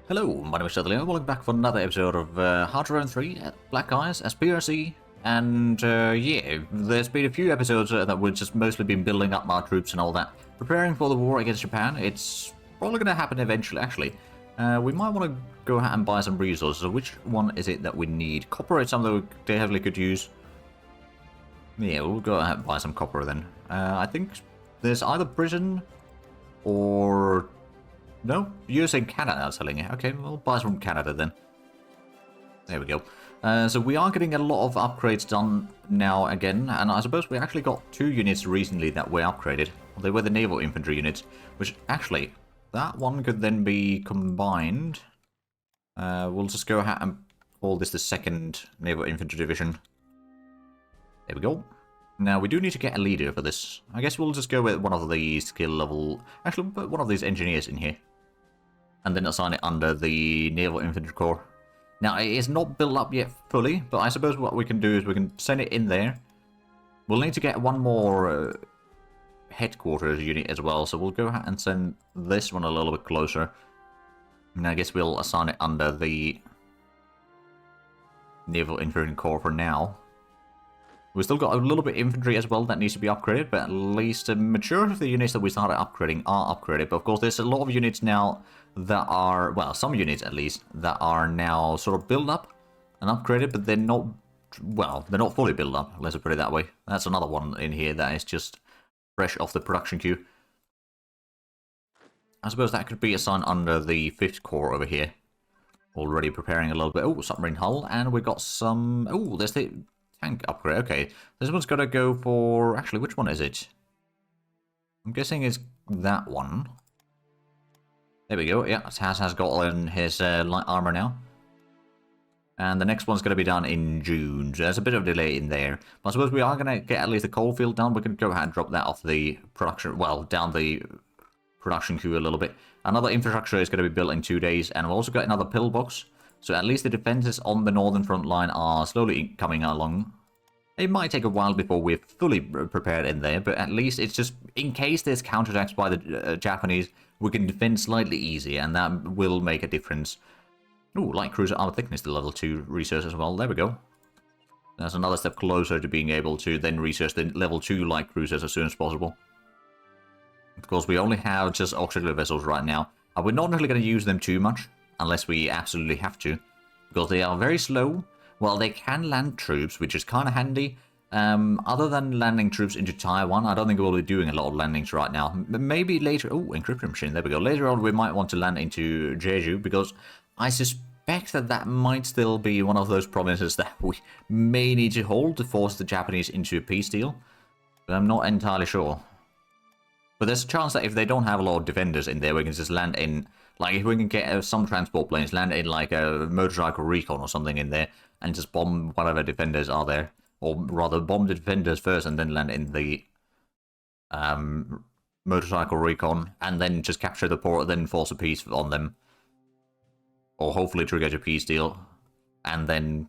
Hello, my name is Sutherland. Welcome back for another episode of HoI, Black Eyes, SPRC, and yeah, there's been a few episodes that we've just mostly been building up our troops and all that, preparing for the war against Japan. It's probably going to happen eventually, actually. We might want to go ahead and buy some resources. So which one is it that we need? Copper is something we definitely could use. Yeah, we'll go ahead and buy some copper then. I think there's either Britain or... No? US and Canada are selling it. Okay, we'll buy from Canada then. There we go. So we are getting a lot of upgrades done now again, and I suppose we actually got 2 units recently that were upgraded. They were the naval infantry units, which actually, that one could then be combined. We'll just go ahead and call this the 2nd Naval Infantry Division. There we go. Now, we do need to get a leader for this. I guess we'll just go with one of the skill level... Actually, we'll put one of these engineers in here. And then assign it under the Naval Infantry Corps. Now, it is not built up yet fully, but I suppose what we can do is we can send it in there. We'll need to get one more headquarters unit as well, so we'll go ahead and send this one a little bit closer. And I guess we'll assign it under the Naval Infantry Corps for now. We've still got a little bit of infantry as well that needs to be upgraded, but at least a majority of the units that we started upgrading are upgraded. But of course, there's a lot of units now that are, well, some units at least, that are now sort of built up and upgraded, but they're not, well, they're not fully built up, let's put it that way. That's another one in here that is just fresh off the production queue. I suppose that could be assigned under the 5th Corps over here. Already preparing a little bit. Oh, submarine hull, and we've got some, oh, there's the... tank upgrade, okay. This one's gotta go for... Actually, which one is it? I'm guessing it's that one. There we go, yeah, Taz has got in his light armor now. And the next one's gonna be done in June, so there's a bit of a delay in there. But I suppose we are gonna get at least the coal field done. We can go ahead and drop that off the production... Well, down the production queue a little bit. Another infrastructure is gonna be built in 2 days, and we've also got another pillbox. So at least the defenses on the northern front line are slowly coming along. It might take a while before we're fully prepared in there, but at least it's just, in case there's counterattacks by the Japanese, we can defend slightly easier, and that will make a difference. Ooh, light cruiser armor thickness to level 2 research as well. There we go. That's another step closer to being able to then research the level 2 light cruisers as soon as possible. Of course, we only have just auxiliary vessels right now. We're not really going to use them too much, unless we absolutely have to, because they are very slow. Well, they can land troops, which is kind of handy. Other than landing troops into Taiwan, I don't think we'll be doing a lot of landings right now. Maybe later... Oh, encryption machine, there we go. Later on, we might want to land into Jeju, because I suspect that that might still be one of those provinces that we may need to hold to force the Japanese into a peace deal. But I'm not entirely sure. But there's a chance that if they don't have a lot of defenders in there, we can just land in... Like, if we can get some transport planes, land in like a motorcycle recon or something in there, and just bomb whatever defenders are there. Or rather, bomb the defenders first and then land in the motorcycle recon, and then just capture the port, then force a peace on them. Or hopefully trigger a peace deal. And then,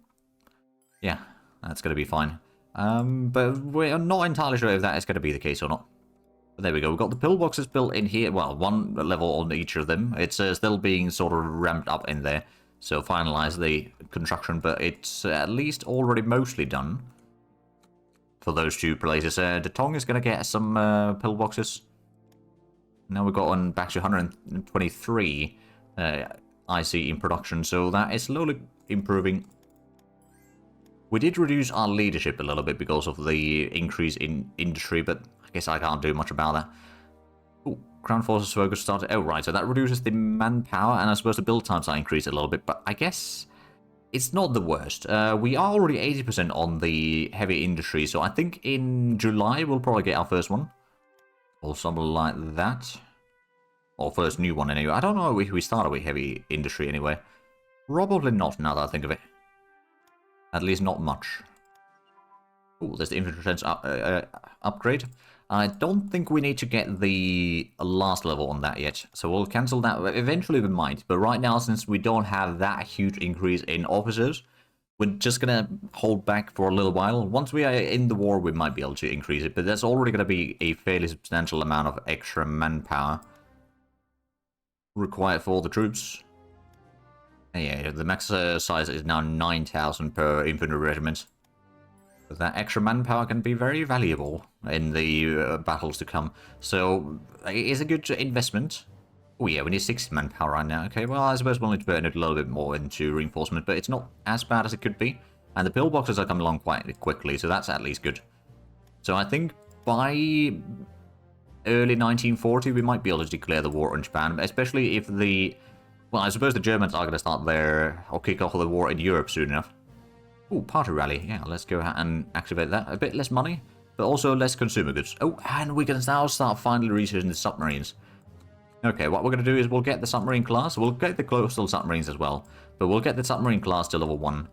yeah, that's going to be fine. But we're not entirely sure if that is going to be the case or not. There we go, we've got the pillboxes built in here, well, one level on each of them. It's still being sort of ramped up in there, so finalize the construction, but it's at least already mostly done for those 2 places. The Tong is going to get some pillboxes. Now we've got on back to 123 IC in production, so that is slowly improving. We did reduce our leadership a little bit because of the increase in industry, but I guess I can't do much about that. Oh, Crown Forces focus started. Oh, right, so that reduces the manpower, and I suppose the build times are increased a little bit, but I guess it's not the worst. We are already 80% on the heavy industry, so I think in July we'll probably get our first one. Or something like that. Or first new one, anyway. I don't know if we started with heavy industry anyway. Probably not, now that I think of it. At least not much. Oh, there's the infantry defense upgrade. I don't think we need to get the last level on that yet, so we'll cancel that. Eventually we might, but right now, since we don't have that huge increase in officers, we're just gonna hold back for a little while. Once we are in the war, we might be able to increase it, but that's already gonna be a fairly substantial amount of extra manpower required for the troops. Yeah, the max size is now 9,000 per infantry regiment. So that extra manpower can be very valuable in the battles to come. So it is a good investment. Oh yeah, we need 60 manpower right now. Okay, well I suppose we'll need to put in a little bit more into reinforcement, but it's not as bad as it could be. And the pillboxes are coming along quite quickly, so that's at least good. So I think by early 1940 we might be able to declare the war on Japan, especially if the... Well, I suppose the Germans are going to start their... or kick off the war in Europe soon enough. Ooh, party rally. Yeah, let's go ahead and activate that. A bit less money, but also less consumer goods. Oh, and we can now start finally researching the submarines. Okay, what we're going to do is we'll get the submarine class. We'll get the coastal submarines as well, but we'll get the submarine class to level 1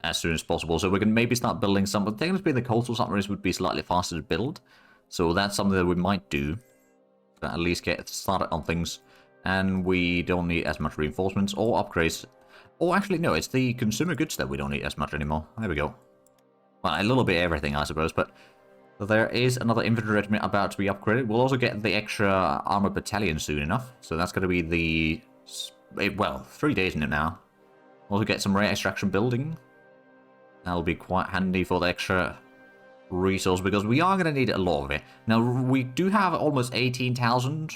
as soon as possible. So we can maybe start building some... But technically the coastal submarines would be slightly faster to build. So that's something that we might do. But at least get started on things. And we don't need as much reinforcements or upgrades. Or actually, no, it's the consumer goods that we don't need as much anymore. There we go. Well, a little bit of everything, I suppose, but there is another infantry regiment about to be upgraded. We'll also get the extra armored battalion soon enough. So that's going to be the... well, 3 days in it now. Also get some rare extraction building. That'll be quite handy for the extra resource, because we are going to need a lot of it. Now, we do have almost 18,000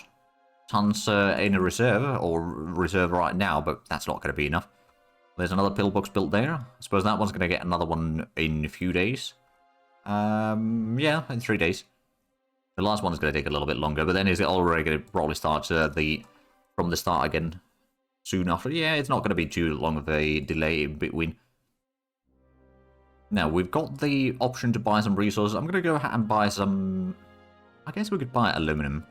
tons in a reserve right now, but that's not going to be enough. There's another pillbox built there. I suppose that one's going to get another one in a few days. Yeah, in 3 days. The last one's going to take a little bit longer, but then it's already going to probably start from the start again soon after. Yeah, it's not going to be too long of a delay in between. Now, we've got the option to buy some resources. I'm going to go ahead and buy some... I guess we could buy aluminum.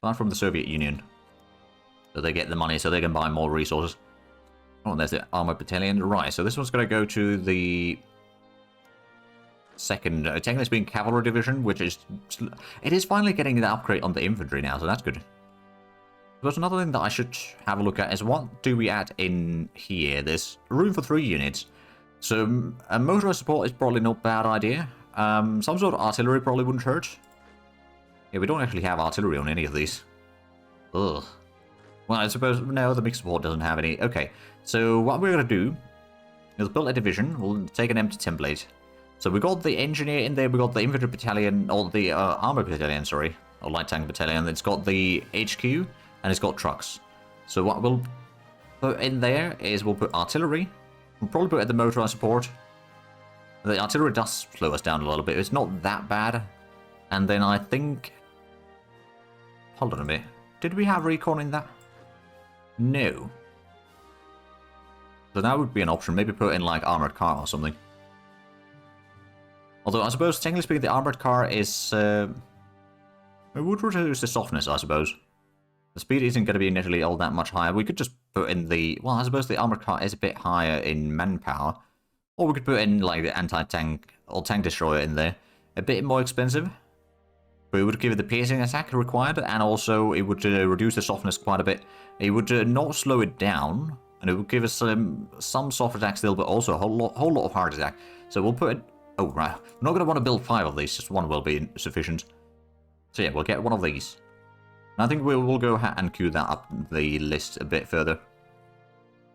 Buy from the Soviet Union. So they get the money so they can buy more resources. Oh, there's the armored battalion. Right, so this one's going to go to the second, technically speaking, cavalry division, which is... It is finally getting the upgrade on the infantry now, so that's good. But another thing that I should have a look at is what do we add in here? There's room for 3 units. So a motorized support is probably not a bad idea. Some sort of artillery probably wouldn't hurt. Yeah, we don't actually have artillery on any of these. Ugh. Well, I suppose... No, the mixed support doesn't have any. Okay, so what we're going to do is build a division. We'll take an empty template. So we got the engineer in there, we got the infantry battalion, or the armor battalion, sorry. Or light tank battalion. It's got the HQ, and it's got trucks. So what we'll put in there is we'll put artillery. We'll probably put the motorized support. The artillery does slow us down a little bit. It's not that bad. And then I think... Hold on a minute. Did we have recon in that? No. So that would be an option. Maybe put in like armored car or something. Although I suppose, technically speaking, the armored car is... it would reduce the softness, I suppose. The speed isn't going to be initially all that much higher. We could just put in the... Well, I suppose the armored car is a bit higher in manpower. Or we could put in like the anti-tank or tank destroyer in there. A bit more expensive. But it would give it the piercing attack required, and also it would reduce the softness quite a bit. It would not slow it down, and it would give us some soft attack still, but also a whole lot of hard attack. So we'll put it... Oh, right. We're not going to want to build 5 of these, just 1 will be sufficient. So yeah, we'll get 1 of these. And I think we'll go ahead and queue that up the list a bit further.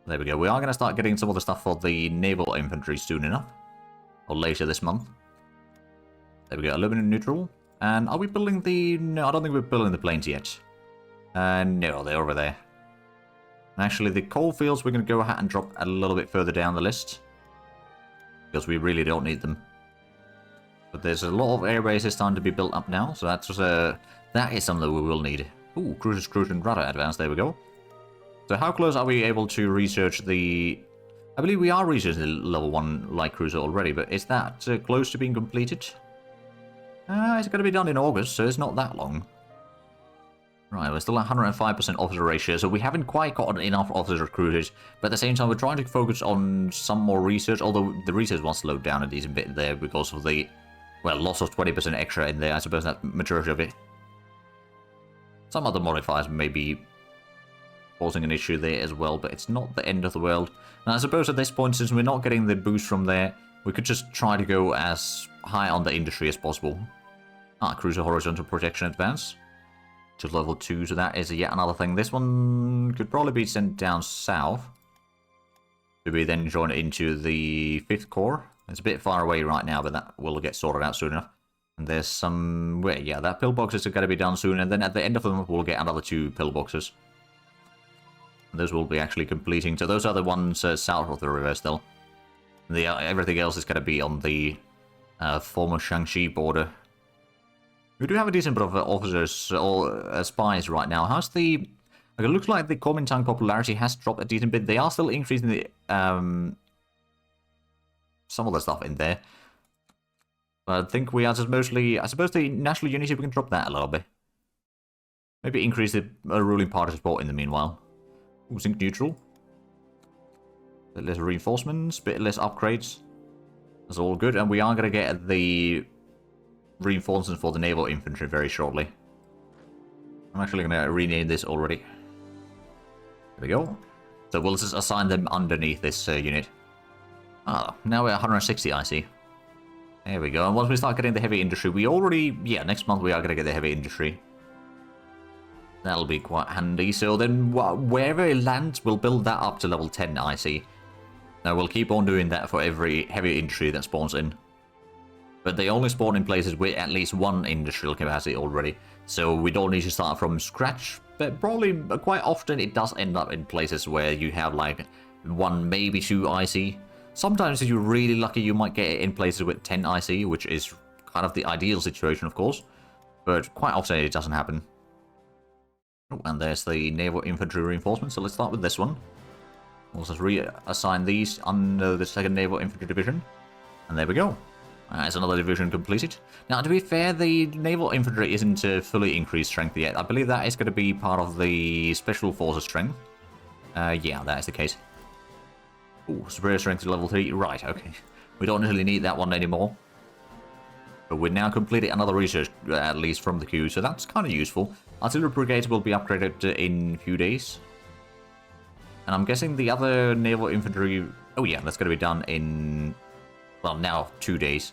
There we go. We are going to start getting some of the stuff for the naval infantry soon enough. Or later this month. There we go. Aluminum neutral. And are we building the... No, I don't think we're building the planes yet. No, they're over there. Actually, the coal fields we're going to go ahead and drop a little bit further down the list. Because we really don't need them. But there's a lot of air bases starting to be built up now. So that's that is something that we will need. Ooh, cruisers cruising rather advanced. There we go. So how close are we able to research the... I believe we are researching level 1 light cruiser already. But is that close to being completed? It's going to be done in August, so it's not that long. Right, we're still at 105% officer ratio, so we haven't quite gotten enough officers recruited. But at the same time, we're trying to focus on some more research, although the research was slowed down a decent bit there because of the, well, loss of 20% extra in there. I suppose that's the majority of it. Some other modifiers may be causing an issue there as well, but it's not the end of the world. And I suppose at this point, since we're not getting the boost from there, we could just try to go as high on the industry as possible. Cruiser horizontal protection advance to level 2, so that is yet another thing. This one could probably be sent down south. to be then joined into the 5th Corps. It's a bit far away right now, but that will get sorted out soon enough. And there's some... Well, yeah, that pillboxes are going to be done soon, and then at the end of them, we'll get another 2 pillboxes. And those will be actually completing. So those are the ones south of the river still. Everything else is going to be on the former Shaanxi border. We do have a decent bit of officers or spies right now. How's the... Okay, it looks like the Comintern popularity has dropped a decent bit. They are still increasing the some of the stuff in there. But I think we are just mostly... I suppose the national unity, we can drop that a little bit. Maybe increase the ruling party support in the meanwhile. Ooh, zinc neutral. Bit less reinforcements, bit less upgrades. That's all good, and we are going to get the reinforcements for the naval infantry very shortly. I'm actually going to rename this already. There we go. So we'll just assign them underneath this unit. Ah, now we're 160, I see. There we go, and once we start getting the heavy industry, we already... Yeah, next month we are going to get the heavy industry. That'll be quite handy. So then wherever it lands, we'll build that up to level 10, I see. Now we'll keep on doing that for every heavy industry that spawns in. But they only spawn in places with at least 1 industrial capacity already. So we don't need to start from scratch. But probably quite often it does end up in places where you have like 1, maybe 2 IC. Sometimes if you're really lucky you might get it in places with 10 IC, which is kind of the ideal situation of course. But quite often it doesn't happen. Oh, and there's the naval infantry reinforcement, so let's start with this one. We'll just reassign these under the 2nd Naval Infantry Division. And there we go. That's another division completed. Now, to be fair, the Naval Infantry isn't fully increased strength yet. I believe that is going to be part of the Special Forces strength. Yeah, that is the case. Ooh, superior strength to level 3. Right, okay. We don't really need that one anymore. But we've now completed another research, at least from the queue, so that's kind of useful. Artillery brigades will be upgraded in a few days. And I'm guessing the other naval infantry... Oh yeah, that's going to be done in... Well, now 2 days.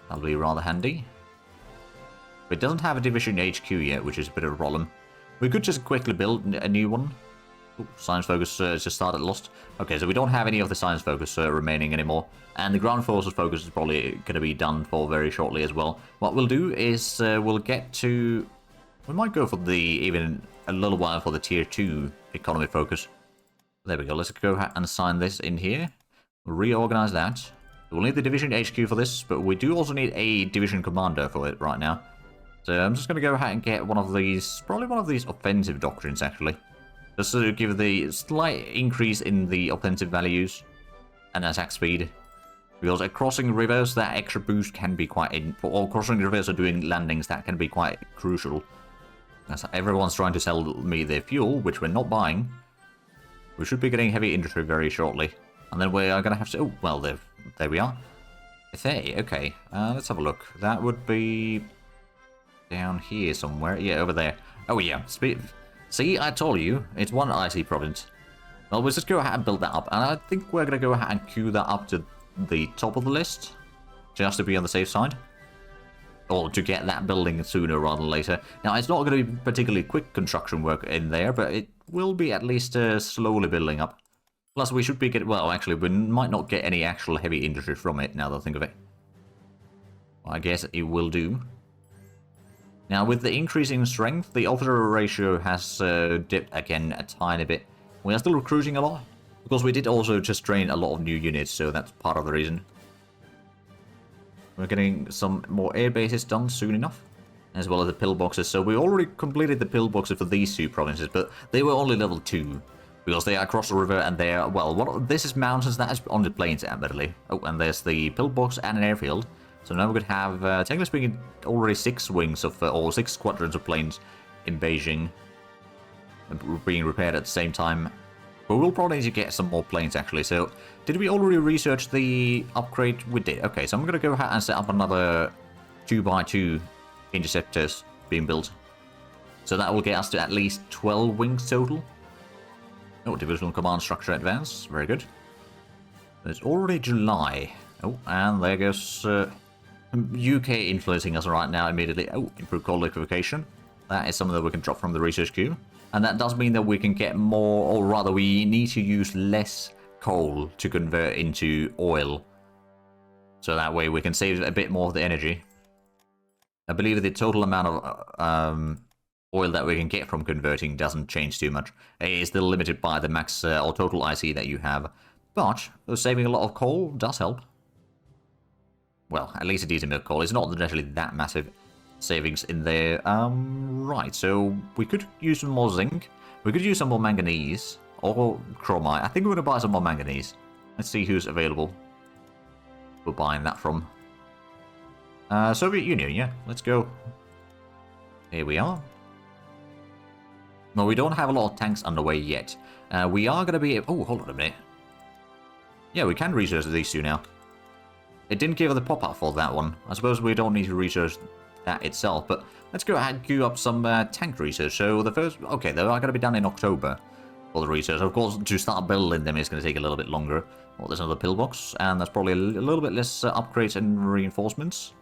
That'll be rather handy. But it doesn't have a division HQ yet, which is a bit of a problem. We could just quickly build a new one. Ooh, science focus just started lost. Okay, so we don't have any of the science focus remaining anymore. And the ground forces focus is probably going to be done for very shortly as well. What we'll do is we'll get to... We might go for the even a little while for the tier 2 economy focus. There we go. Let's go ahead and assign this in here. We'll reorganize that. We'll need the division HQ for this, but we do also need a division commander for it right now. So I'm just going to go ahead and get one of these, probably one of these offensive doctrines actually. Just to give the slight increase in the offensive values and attack speed. Because at crossing rivers, that extra boost can be quite... Or crossing rivers or doing landings, that can be quite crucial. As everyone's trying to sell me their fuel, which we're not buying. We should be getting heavy industry very shortly. And then we are going to have to... Oh, well, there we are. Okay. Let's have a look. That would be... down here somewhere. Yeah, over there. Oh, yeah. See, I told you. It's 1 IC province. Well, we'll just go ahead and build that up. And I think we're going to go ahead and queue that up to the top of the list. Just to be on the safe side. Or to get that building sooner rather than later. Now, it's not going to be particularly quick construction work in there, but it will be at least slowly building up. Plus, we should be getting... Well, actually, we might not get any actual heavy industry from it, now that I think of it. Well, I guess it will do. Now, with the increasing strength, the officer ratio has dipped again a tiny bit. We are still recruiting a lot, because we did also just train a lot of new units, so that's part of the reason. We're getting some more air bases done soon enough, as well as the pillboxes. So we already completed the pillboxes for these 2 provinces, but they were only level 2. Because they are across the river and they are... Well, this is mountains, that is on the plains, admittedly. Oh, and there's the pillbox and an airfield. So now we could have, technically speaking, already 6 wings of... or 6 squadrons of planes in Beijing. Being repaired at the same time. But we'll probably need to get some more planes, actually. So, did we already research the upgrade? We did. Okay, so I'm going to go ahead and set up another 2x2 interceptors being built. So that will get us to at least 12 wings total. Oh, divisional command structure advance. Very good. It's already July. Oh, and there goes UK influencing us right now immediately. Oh, improved coal liquefaction. That is something that we can drop from the research queue. And that does mean that we can get more, or rather we need to use less coal to convert into oil. So that way we can save a bit more of the energy. I believe the total amount of oil that we can get from converting doesn't change too much. It is still limited by the max or total IC that you have. But saving a lot of coal does help. Well, at least a decent bit of coal. It's not necessarily that massive savings in there. Right, so we could use some more zinc. We could use some more manganese. Or chromite. I think we're going to buy some more manganese. Let's see who's available. We're buying that from. Soviet Union, yeah. Let's go. Here we are. Well, we don't have a lot of tanks underway yet. We are going to be... Oh, hold on a minute. Yeah, we can research these two now. It didn't give us the pop-up for that one. I suppose we don't need to research that itself, but let's go ahead and queue up some tank research. So the first... Okay, they are going to be done in October for the research. Of course, to start building them is going to take a little bit longer. Well, there's another pillbox, and that's probably a little bit less upgrades and reinforcements.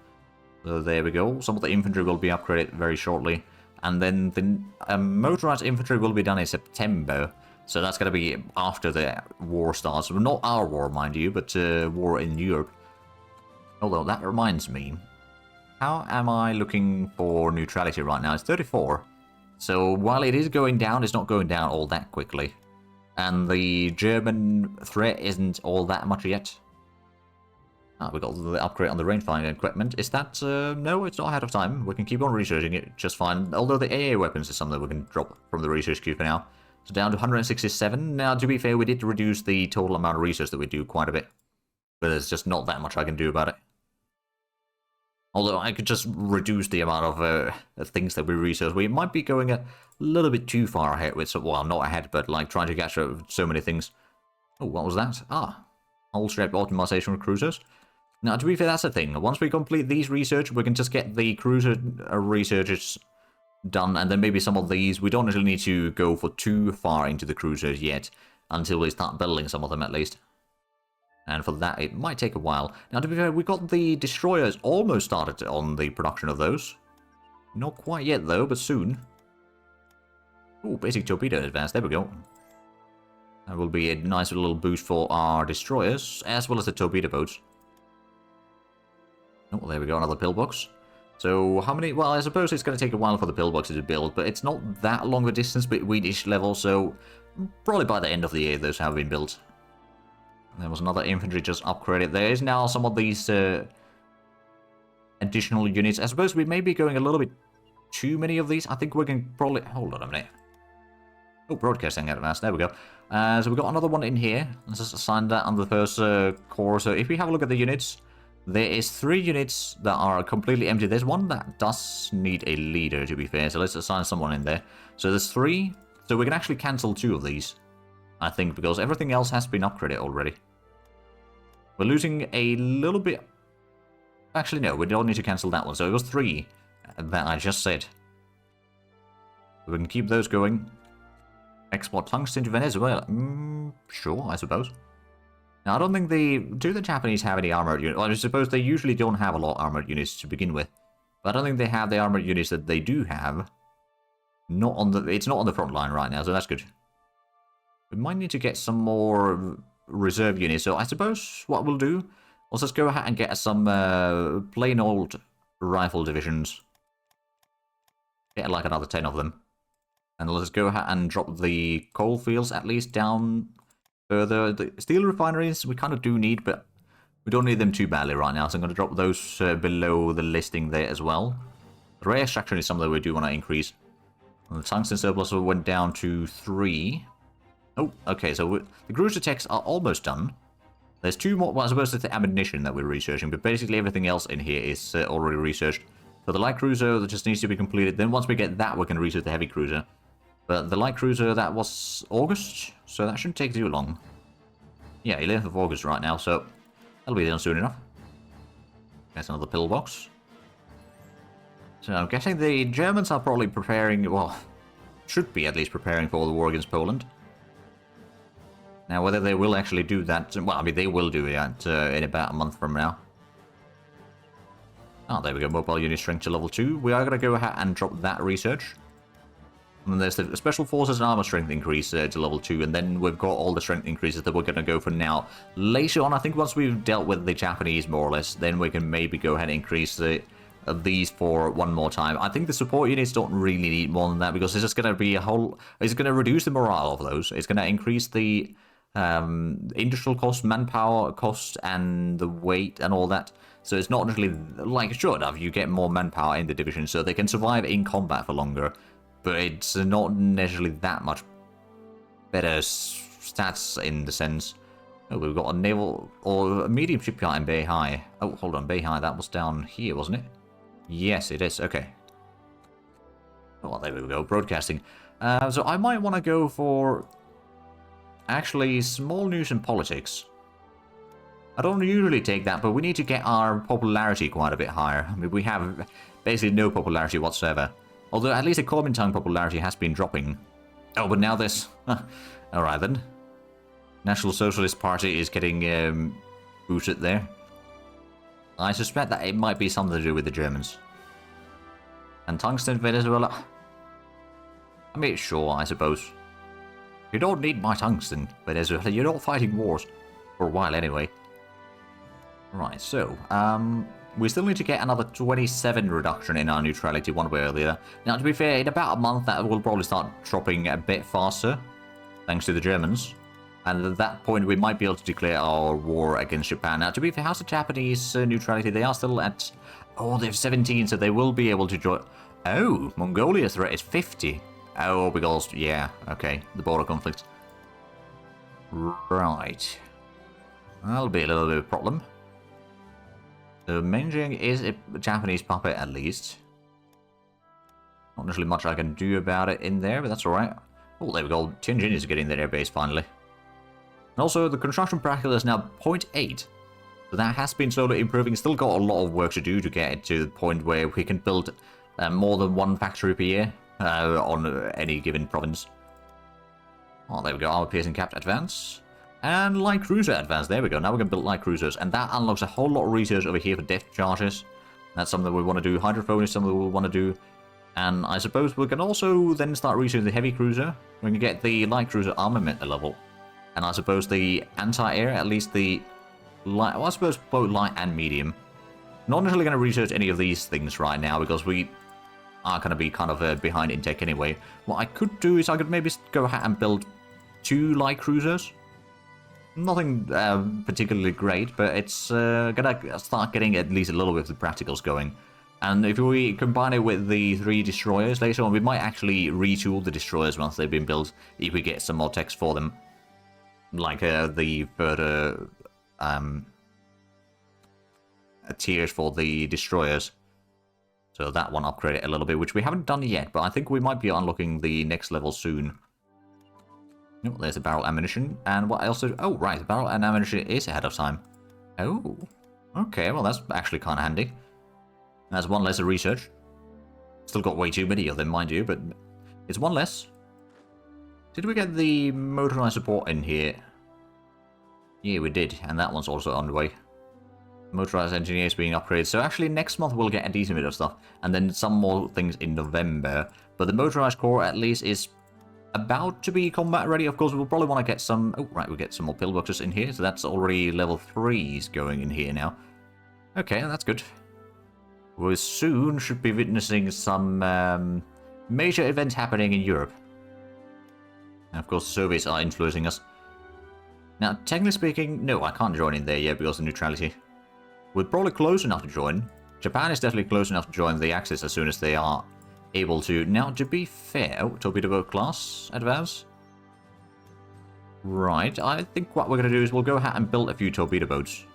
So there we go. Some of the infantry will be upgraded very shortly. And then the motorized infantry will be done in September. So that's going to be after the war starts. Not our war, mind you, but war in Europe. Although, that reminds me. How am I looking for neutrality right now? It's 34. So while it is going down, it's not going down all that quickly. And the German threat isn't all that much yet. Ah, we got the upgrade on the rangefinder equipment. Is that... no, it's not ahead of time. We can keep on researching it just fine. Although the AA weapons is something we can drop from the research queue for now. So down to 167. Now, to be fair, we did reduce the total amount of research that we do quite a bit. But there's just not that much I can do about it. Although I could just reduce the amount of things that we research. We might be going a little bit too far ahead with... Well, not ahead, but like trying to catch up so many things. Oh, what was that? Ah, hull strap optimization for cruisers. Now, to be fair, that's the thing. Once we complete these research, we can just get the cruiser researches done, and then maybe some of these. We don't really need to go for too far into the cruisers yet, until we start building some of them at least. And for that, it might take a while. Now, to be fair, we got the destroyers almost started on the production of those. Not quite yet, though, but soon. Ooh, basic torpedo advance. There we go. That will be a nice little boost for our destroyers, as well as the torpedo boats. Oh, there we go, another pillbox. So, how many... Well, I suppose it's going to take a while for the pillboxes to build, but it's not that long a distance between each level, so probably by the end of the year, those have been built. There was another infantry just upgraded. There is now some of these additional units. I suppose we may be going a little bit too many of these. I think we can probably... Hold on a minute. Oh, broadcasting advanced. There we go. So we've got another one in here. Let's just assign that on the first core. So if we have a look at the units, there is 3 units that are completely empty. There's one that does need a leader, to be fair. So let's assign someone in there. So there's 3. So we can actually cancel 2 of these, I think, because everything else has been upgraded already. We're losing a little bit... Actually, no, we don't need to cancel that one. So it was 3 that I just said. We can keep those going. Export tungsten to Venezuela. Sure, I suppose. Now, I don't think do the Japanese have any armored units? Well, I suppose they usually don't have a lot of armored units to begin with. But I don't think they have the armored units that they do have. It's not on the front line right now, so that's good. We might need to get some more reserve units. So I suppose what we'll do, let's just go ahead and get some plain old rifle divisions. Get like another 10 of them. And let's go ahead and drop the coal fields at least down further. The steel refineries we kind of do need, but we don't need them too badly right now. So I'm going to drop those below the listing there as well. The ray extraction is something that we do want to increase. And the tungsten surplus went down to 3. Oh, okay, so the cruiser techs are almost done. There's 2 more, well, I suppose it's the ammunition that we're researching, but basically everything else in here is already researched. So the light cruiser that just needs to be completed. Then once we get that, we can research the heavy cruiser. But the light cruiser, that was August, so that shouldn't take too long. Yeah, 11th of August right now, so that'll be done soon enough. That's another pillbox. So I'm guessing the Germans are probably preparing, well, should be at least preparing for the war against Poland. Now, whether they will actually do that, well, I mean, they will do that in about a month from now. Ah, there we go. Mobile unit strength to level 2. We are going to go ahead and drop that research. And then there's the Special Forces and Armor Strength increase to level 2. And then we've got all the strength increases that we're going to go for now. Later on, I think once we've dealt with the Japanese more or less, then we can maybe go ahead and increase these for one more time. I think the support units don't really need more than that because it's just going to be a whole... It's going to reduce the morale of those. It's going to increase the industrial cost, manpower cost, and the weight and all that. So it's not really, like, sure enough, you get more manpower in the division, so they can survive in combat for longer. But it's not necessarily that much better stats in the sense. Oh, we've got a naval, or a medium shipyard in Bay High. Oh, hold on, Bay High, that was down here, wasn't it? Yes, it is, okay. Oh, there we go, broadcasting. So I might want to go for, actually, small news and politics. I don't usually take that, but we need to get our popularity quite a bit higher. I mean, we have basically no popularity whatsoever. Although at least the Comintern popularity has been dropping. Oh, but now this... Alright then. National Socialist Party is getting boosted there. I suspect that it might be something to do with the Germans. And tungsten Venezuela... I mean, sure, I suppose. You don't need my tungsten, Venezuela. You're not fighting wars. For a while, anyway. Right, so, we still need to get another 27 reduction in our neutrality one way or the other. Now, to be fair, in about a month, that will probably start dropping a bit faster, thanks to the Germans. And at that point, we might be able to declare our war against Japan. Now, to be fair, how's the Japanese neutrality? They are still at... Oh, they have 17, so they will be able to join... Oh, Mongolia's threat is 50. Oh, because... Yeah, okay, the border conflict. Right. That'll be a little bit of a problem. So Menjing is a Japanese puppet at least. Not necessarily much I can do about it in there, but that's alright. Oh, there we go. Tianjin is getting their airbase finally. And also, the construction practical is now 0.8. So that has been slowly improving. Still got a lot of work to do to get it to the point where we can build more than one factory per year on any given province. Oh, there we go. Our piercing cap advance. And light cruiser advance. There we go. Now we can build light cruisers. And that unlocks a whole lot of research over here for depth charges. That's something we want to do. Hydrophone is something we want to do. And I suppose we can also then start researching the heavy cruiser. We can get the light cruiser armament level. And I suppose the anti-air, at least the light... Well, I suppose both light and medium. Not necessarily going to research any of these things right now because we are going to be kind of behind in tech anyway. What I could do is I could maybe go ahead and build 2 light cruisers. Nothing particularly great, but it's gonna start getting at least a little bit of the practicals going. And if we combine it with the 3 destroyers later on, we might actually retool the destroyers once they've been built, if we get some more text for them. Like the further tiers for the destroyers. So that one upgraded a little bit, which we haven't done yet, but I think we might be unlocking the next level soon. Oh, there's a barrel ammunition. And what else? Oh, right. The barrel and ammunition is ahead of time. Oh. Okay, well, that's actually kind of handy. That's one less of research. Still got way too many of them, mind you, but it's one less. Did we get the motorized support in here? Yeah, we did. And that one's also on the way. Motorized engineers being upgraded. So actually, next month we'll get a decent bit of stuff. And then some more things in November. But the motorized core, at least, is... about to be combat ready. Of course, we'll probably want to get some... Oh, right, we'll get some more pillboxes in here. So that's already level 3s going in here now. Okay, that's good. We soon should be witnessing some major events happening in Europe. And of course, the Soviets are influencing us. Now, technically speaking, no, I can't join in there yet because of neutrality. We're probably close enough to join. Japan is definitely close enough to join the Axis as soon as they are able to. Now, to be fair... Oh, torpedo boat class advance. Right, I think what we're going to do is we'll go ahead and build a few torpedo boats.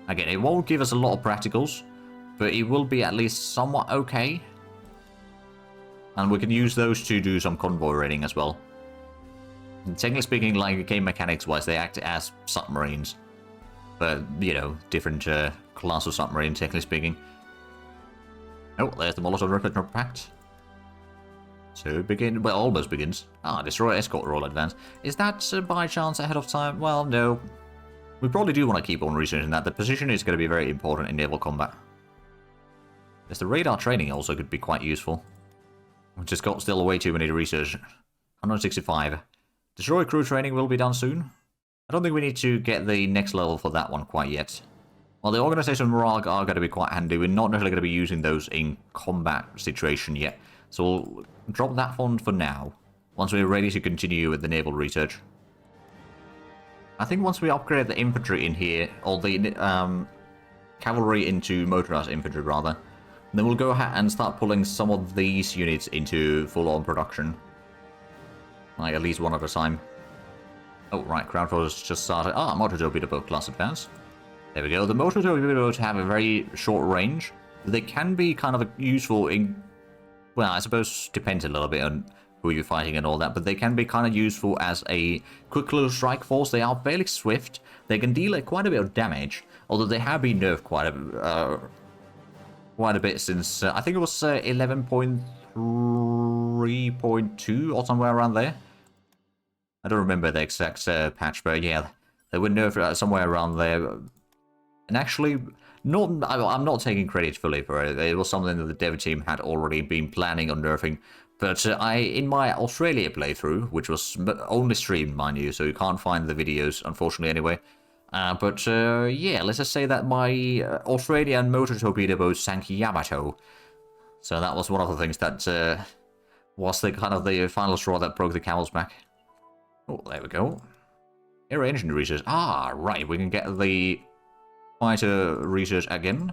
Again, it won't give us a lot of practicals, but it will be at least somewhat okay. And we can use those to do some convoy raiding as well. And technically speaking, like game mechanics-wise, they act as submarines. But, you know, different class of submarine, technically speaking. Oh, there's the Molotov-Ribbentrop Pact. So begin, well, almost begins. Ah, destroy escort roll advance. Is that by chance ahead of time? Well, no. We probably do want to keep on researching that. The position is going to be very important in naval combat. There's the radar training also could be quite useful. We've just got still way too many to research. 165. Destroyer crew training will be done soon. I don't think we need to get the next level for that one quite yet. Well, the organization morale are going to be quite handy. We're not necessarily going to be using those in combat situation yet. So we'll drop that one for now. Once we're ready to continue with the naval research. I think once we upgrade the infantry in here, or the cavalry into motorized infantry rather, then we'll go ahead and start pulling some of these units into full-on production. Like at least one at a time. Oh, right, ground forces just started. Ah, motor torpedo boat class advance. There we go. The motor torpedo boats have a very short range. They can be kind of useful in... Well, I suppose depends a little bit on who you're fighting and all that, but they can be kind of useful as a quick little strike force. They are fairly swift. They can deal quite a bit of damage, although they have been nerfed quite a bit since, I think it was 11.3.2 or somewhere around there. I don't remember the exact patch, but yeah, they were nerfed somewhere around there. And actually, I'm not taking credit fully for it. It was something that the dev team had already been planning on nerfing. But in my Australia playthrough, which was only streamed, mind you, so you can't find the videos, unfortunately, anyway. Yeah, let's just say that my Australian motor torpedo boat sank Yamato. So that was one of the things that was the kind of the final straw that broke the camel's back. Oh, there we go. Air engine research. Ah, right, we can get the fighter research again.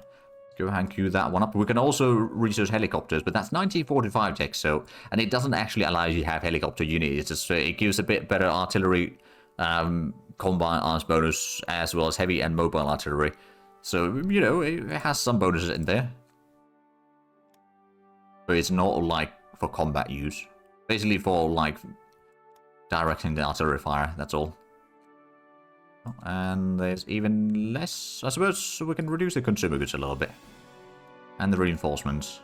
Go ahead and queue that one up. We can also research helicopters, but that's 1945 tech, so... And it doesn't actually allow you to have helicopter units. It's just, it gives a bit better artillery combined arms bonus, as well as heavy and mobile artillery. So, you know, it has some bonuses in there. But it's not, like, for combat use. Basically for, like, directing the artillery fire, that's all. And there's even less. I suppose we can reduce the consumer goods a little bit. And the reinforcements.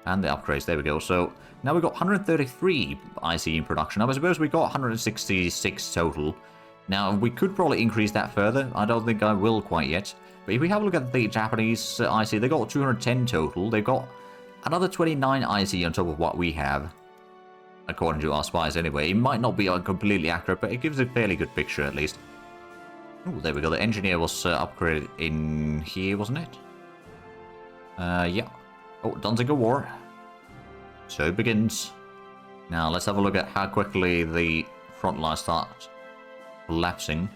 And the upgrades, there we go. So now we've got 133 IC in production. Now I suppose we got 166 total. Now we could probably increase that further. I don't think I will quite yet. But if we have a look at the Japanese IC, they got 210 total. They've got another 29 IC on top of what we have. According to our spies anyway. It might not be completely accurate, but it gives a fairly good picture at least. Oh, there we go. The engineer was upgraded in here, wasn't it? Yeah. Oh, Danziger War. So it begins. Now, let's have a look at how quickly the front line starts collapsing.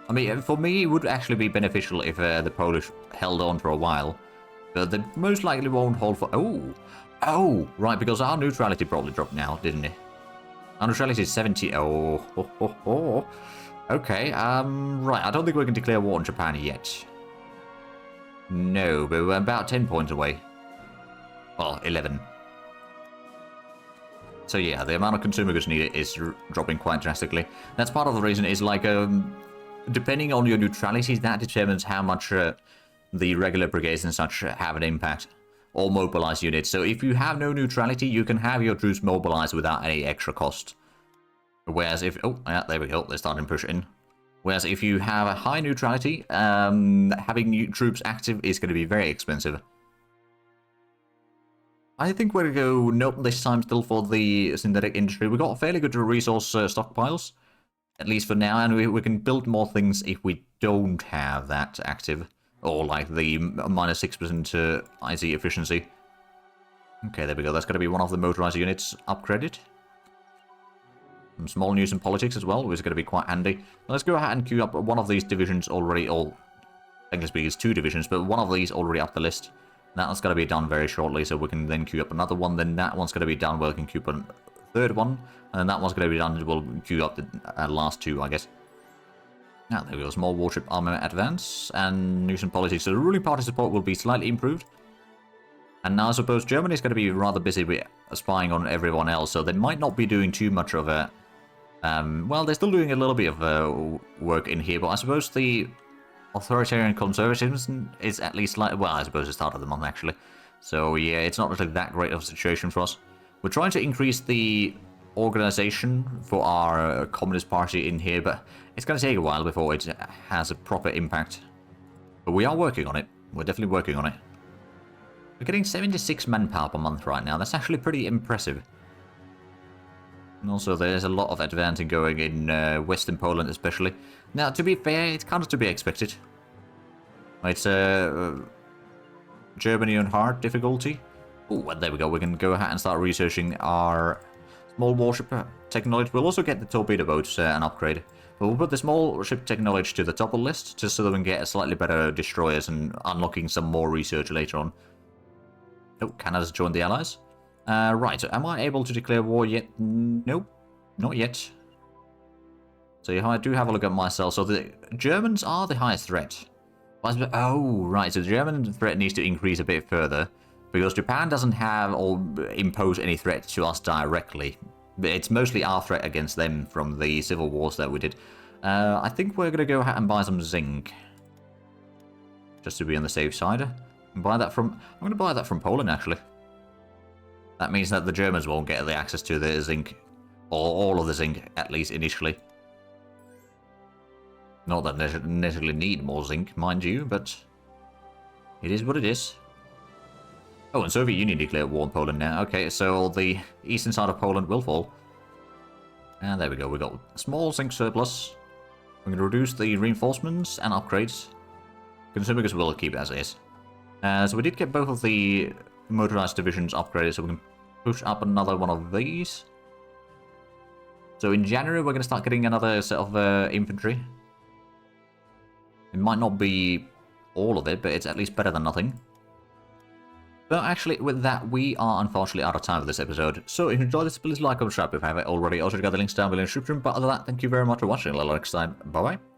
I mean, for me, it would actually be beneficial if the Polish held on for a while. But they most likely won't hold for... Oh, right, because our neutrality probably dropped now, didn't it? Our neutrality is 70. Oh. Okay, right, I don't think we can declare war on Japan yet. No, but we're about 10 points away. Well, 11. So yeah, the amount of consumer goods needed is dropping quite drastically. That's part of the reason is like, depending on your neutrality, that determines how much the regular brigades and such have an impact. Or mobilized units. So if you have no neutrality, you can have your troops mobilized without any extra cost. Whereas if... Oh, yeah, there we go. They're starting to push in. Whereas if you have a high neutrality, having troops active is going to be very expensive. I think we're going to go nope this time still for the synthetic industry. We've got fairly good resource stockpiles. At least for now. And we can build more things if we don't have that active. Or like the minus 6% IC efficiency. Okay, there we go. That's going to be one of the motorized units upgraded. Some small news and politics as well, which is going to be quite handy. Let's go ahead and queue up one of these divisions already. Or, technically it's 2 divisions, but one of these already up the list. That's going to be done very shortly, so we can then queue up another one. Then that one's going to be done. We can queue up a third one. And then that one's going to be done. We'll queue up the last 2, I guess. Now, there we go, small warship armament advance, and news and politics. So the ruling party support will be slightly improved. And now I suppose Germany is going to be rather busy with spying on everyone else, so they might not be doing too much of a... well, they're still doing a little bit of work in here, but I suppose the authoritarian conservatism is at least like... Well, I suppose it's start of the month, actually. So, yeah, it's not really that great of a situation for us. We're trying to increase the organization for our Communist Party in here, but it's going to take a while before it has a proper impact. But we are working on it. we're definitely working on it. We're getting 76 manpower per month right now. That's actually pretty impressive. And also, there's a lot of advancing going in Western Poland, especially. Now, to be fair, it's kind of to be expected. It's Germany on hard difficulty. Oh, and there we go. We can go ahead and start researching our small warship technology. We'll also get the torpedo boats an upgrade. But we'll put the small ship technology to the top of the list, just so that we can get slightly better destroyers and unlocking some more research later on. Oh, Canada's joined the Allies. Right, so am I able to declare war yet? Nope, not yet. So if I do have a look at myself, so the Germans are the highest threat. Oh, right, so the German threat needs to increase a bit further, because Japan doesn't have or impose any threat to us directly. It's mostly our threat against them from the civil wars that we did. I think we're going to go ahead and buy some zinc, just to be on the safe side. Buy that from... I'm going to buy that from Poland, actually. That means that the Germans won't get the access to the zinc, or all of the zinc, at least initially. Not that they necessarily need more zinc, mind you, but it is what it is. Oh, and Soviet Union declared war on Poland now. Okay, so the eastern side of Poland will fall. And there we go, we got a small zinc surplus. We're going to reduce the reinforcements and upgrades. Because we'll keep it as is. So we did get both of the motorized divisions upgraded, so we can push up another one of these. So in January, we're going to start getting another set of infantry. It might not be all of it, but it's at least better than nothing. But actually, with that, we are unfortunately out of time for this episode. So if you enjoyed this, please like and subscribe if you haven't already. Also, check out the links down below in the description. But other than that, thank you very much for watching. Until next time, bye-bye.